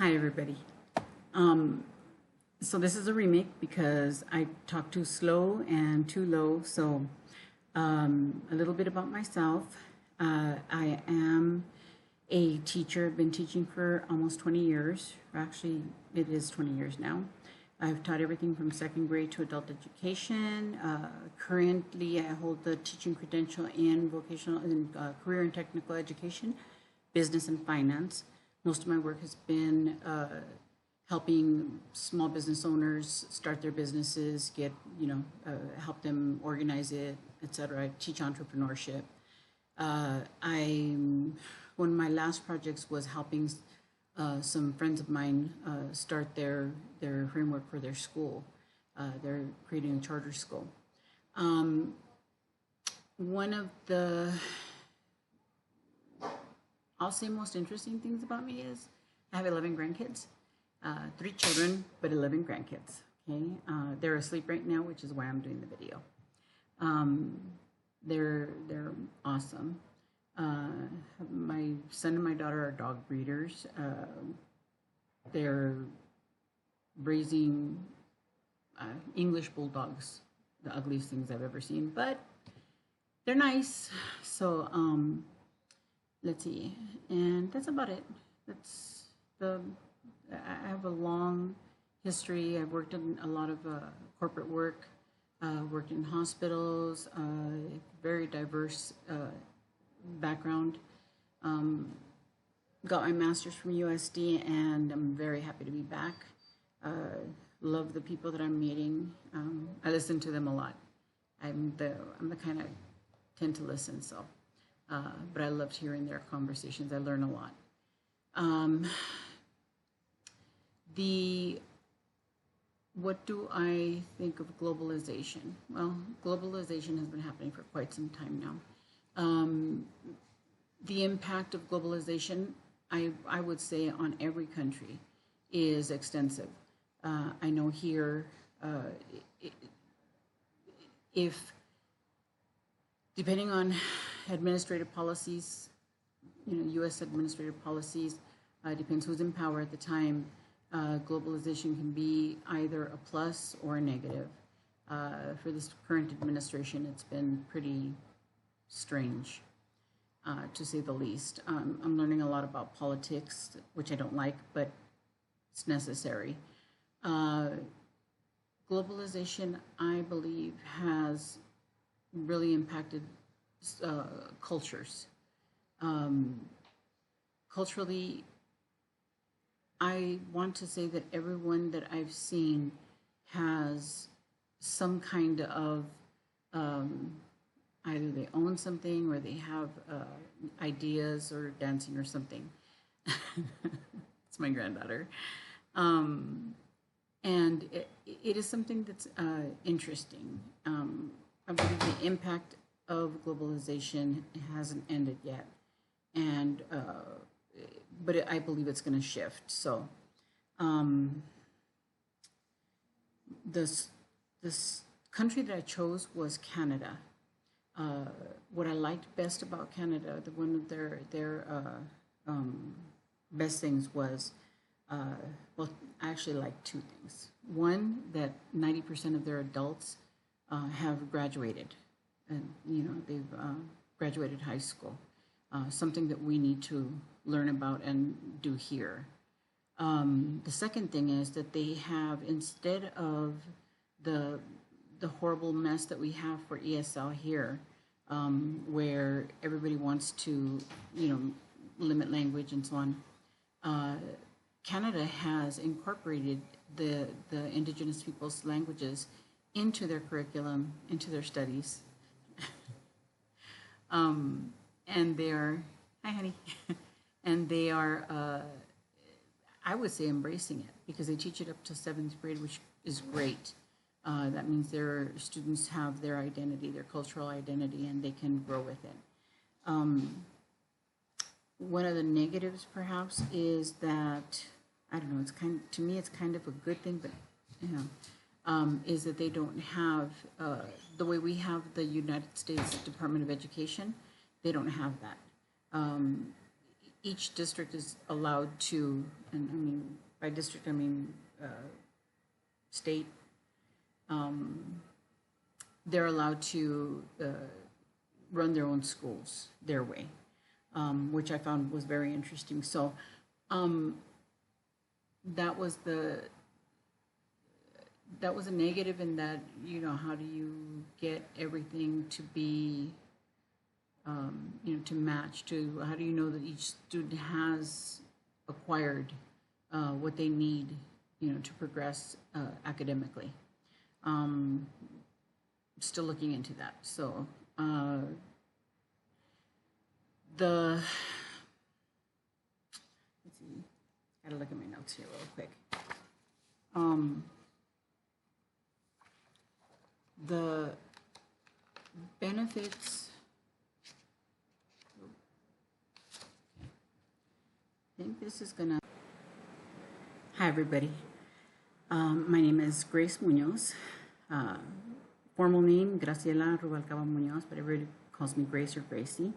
Hi, everybody. Um, so this is a remake because I talk too slow and too low. So a little bit about myself. I am a teacher. I've been teaching for almost 20 years. Actually, it is 20 years now. I've taught everything from second grade to adult education. Currently, I hold the teaching credential in vocational and career and technical education, business and finance. Most of my work has been helping small business owners start their businesses, help them organize it, etc. I teach entrepreneurship. I One of my last projects was helping some friends of mine start their framework for their school. They're creating a charter school. One of the, I'll say, most interesting things about me is I have 11 grandkids, 3 children, but 11 grandkids. Okay, they're asleep right now, which is why I'm doing the video. They're awesome. My son and my daughter are dog breeders. They're raising English bulldogs, the ugliest things I've ever seen, but they're nice. So let's see, and that's about it. That's the. I have a long history. I've worked in a lot of corporate work. Worked in hospitals. Very diverse background. Got my master's from USD, and I'm very happy to be back. Love the people that I'm meeting. I listen to them a lot. I'm the kind of tend to listen, so but I loved hearing their conversations. I learn a lot. What do I think of globalization? Well, globalization has been happening for quite some time now. The impact of globalization, I would say, on every country is extensive. I know here, if depending on administrative policies, U.S. administrative policies, depends who's in power at the time. Globalization can be either a plus or a negative. For this current administration, it's been pretty strange, to say the least. I'm learning a lot about politics, which I don't like, but it's necessary. Globalization, I believe, has really impacted cultures. Culturally, I want to say that everyone that I've seen has some kind of either they own something or they have ideas or dancing or something. It's my granddaughter. And it is something that's interesting. I believe the impact of globalization hasn't ended yet. And but I believe it's going to shift. So, this country that I chose was Canada. What I liked best about Canada, one of their best things was, well, I actually like 2 things. One, that 90% of their adults have graduated, and they've graduated high school. Something that we need to learn about and do here. The second thing is that they have, instead of the horrible mess that we have for ESL here, where everybody wants to, limit language and so on, Canada has incorporated the Indigenous peoples' languages into their curriculum, into their studies. And they are, hi honey, and they are, I would say, embracing it, because they teach it up to 7th grade, which is great. That means their students have their identity, their cultural identity, and they can grow with it. One of the negatives, perhaps, is that, I don't know, to me it's kind of a good thing, but is that they don't have, the way we have the United States Department of Education, they don't have that. each district is allowed to, and I mean, by district, I mean state, they're allowed to run their own schools their way, which I found was very interesting. So that was a negative in that, you know, how do you get everything to be, you know, to match to, how do you know that each student has acquired what they need, you know, to progress academically. Still looking into that. So let's see, gotta look at my notes here real quick. The benefits, I think this is gonna, hi everybody. My name is Grace Munoz. Formal name, Graciela Rubalcaba Munoz, but everybody calls me Grace or Gracie.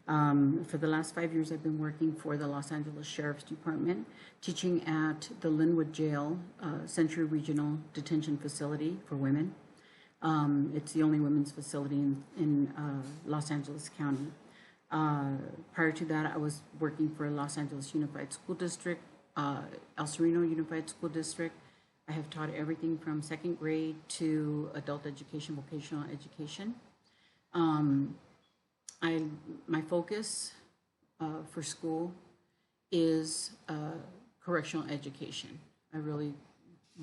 For the last 5 years, I've been working for the Los Angeles Sheriff's Department, teaching at the Linwood Jail, Century Regional Detention Facility for women. It's the only women's facility in Los Angeles County. Prior to that, I was working for Los Angeles Unified School District, El Sereno Unified School District. I have taught everything from second grade to adult education, vocational education. My focus for school is correctional education. I really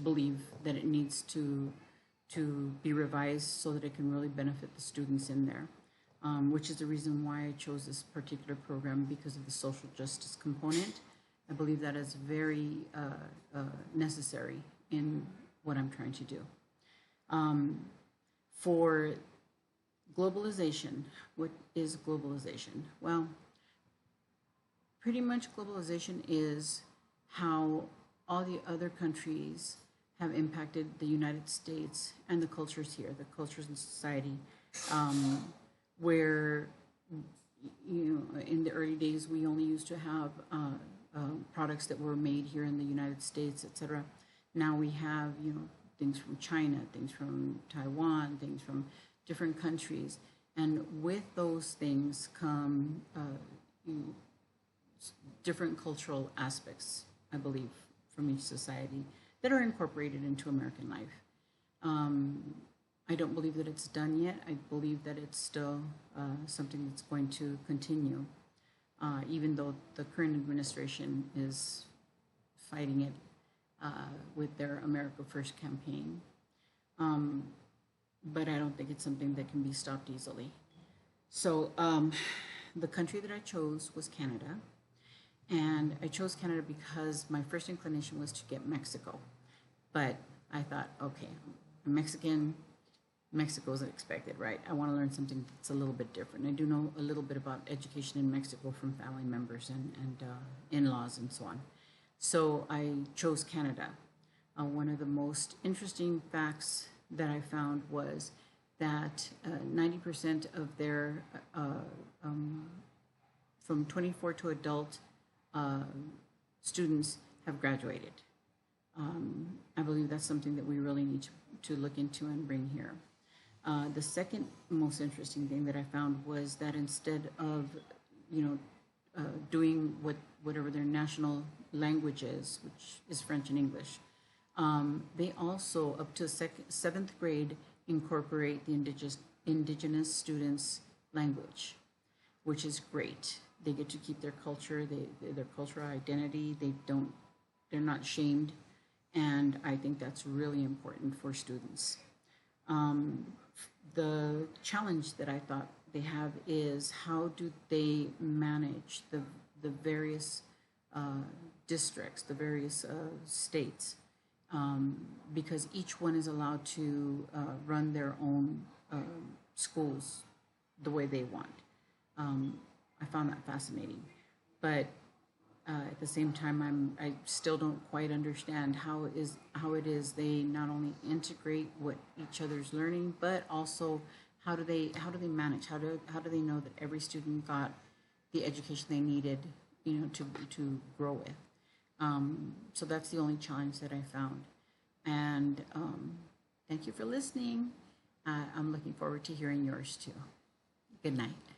believe that it needs to be revised so that it can really benefit the students in there, which is the reason why I chose this particular program, because of the social justice component. I believe that is very necessary in what I'm trying to do. For globalization, what is globalization? Well, pretty much globalization is how all the other countries have impacted the United States and the cultures here, the cultures and society, where, you know, in the early days, we only used to have products that were made here in the United States, etc. Now we have, you know, things from China, things from Taiwan, things from different countries. And with those things come you know, different cultural aspects, I believe, from each society that are incorporated into American life. I don't believe that it's done yet. I believe that it's still something that's going to continue, even though the current administration is fighting it with their America First campaign. But I don't think it's something that can be stopped easily. So the country that I chose was Canada. And I chose Canada because my first inclination was to get Mexico. But I thought, okay, I'm Mexican, Mexico is expected, right? I want to learn something that's a little bit different. I do know a little bit about education in Mexico from family members and in-laws and so on. So I chose Canada. One of the most interesting facts that I found was that 90% of their, from 24 to adult students have graduated. I believe that's something that we really need to look into and bring here. The second most interesting thing that I found was that instead of, you know, doing whatever their national language is, which is French and English, they also, up to seventh grade, incorporate the indigenous students' language, which is great. They get to keep their culture, their cultural identity. They're not shamed, and I think that's really important for students. The challenge that I thought they have is how do they manage the various districts, the various states, because each one is allowed to run their own schools the way they want. I found that fascinating, but at the same time, I still don't quite understand how it is they not only integrate what each other's learning, but also how do they manage? How do they know that every student got the education they needed, to grow with. So that's the only challenge that I found. And thank you for listening. I'm looking forward to hearing yours too. Good night.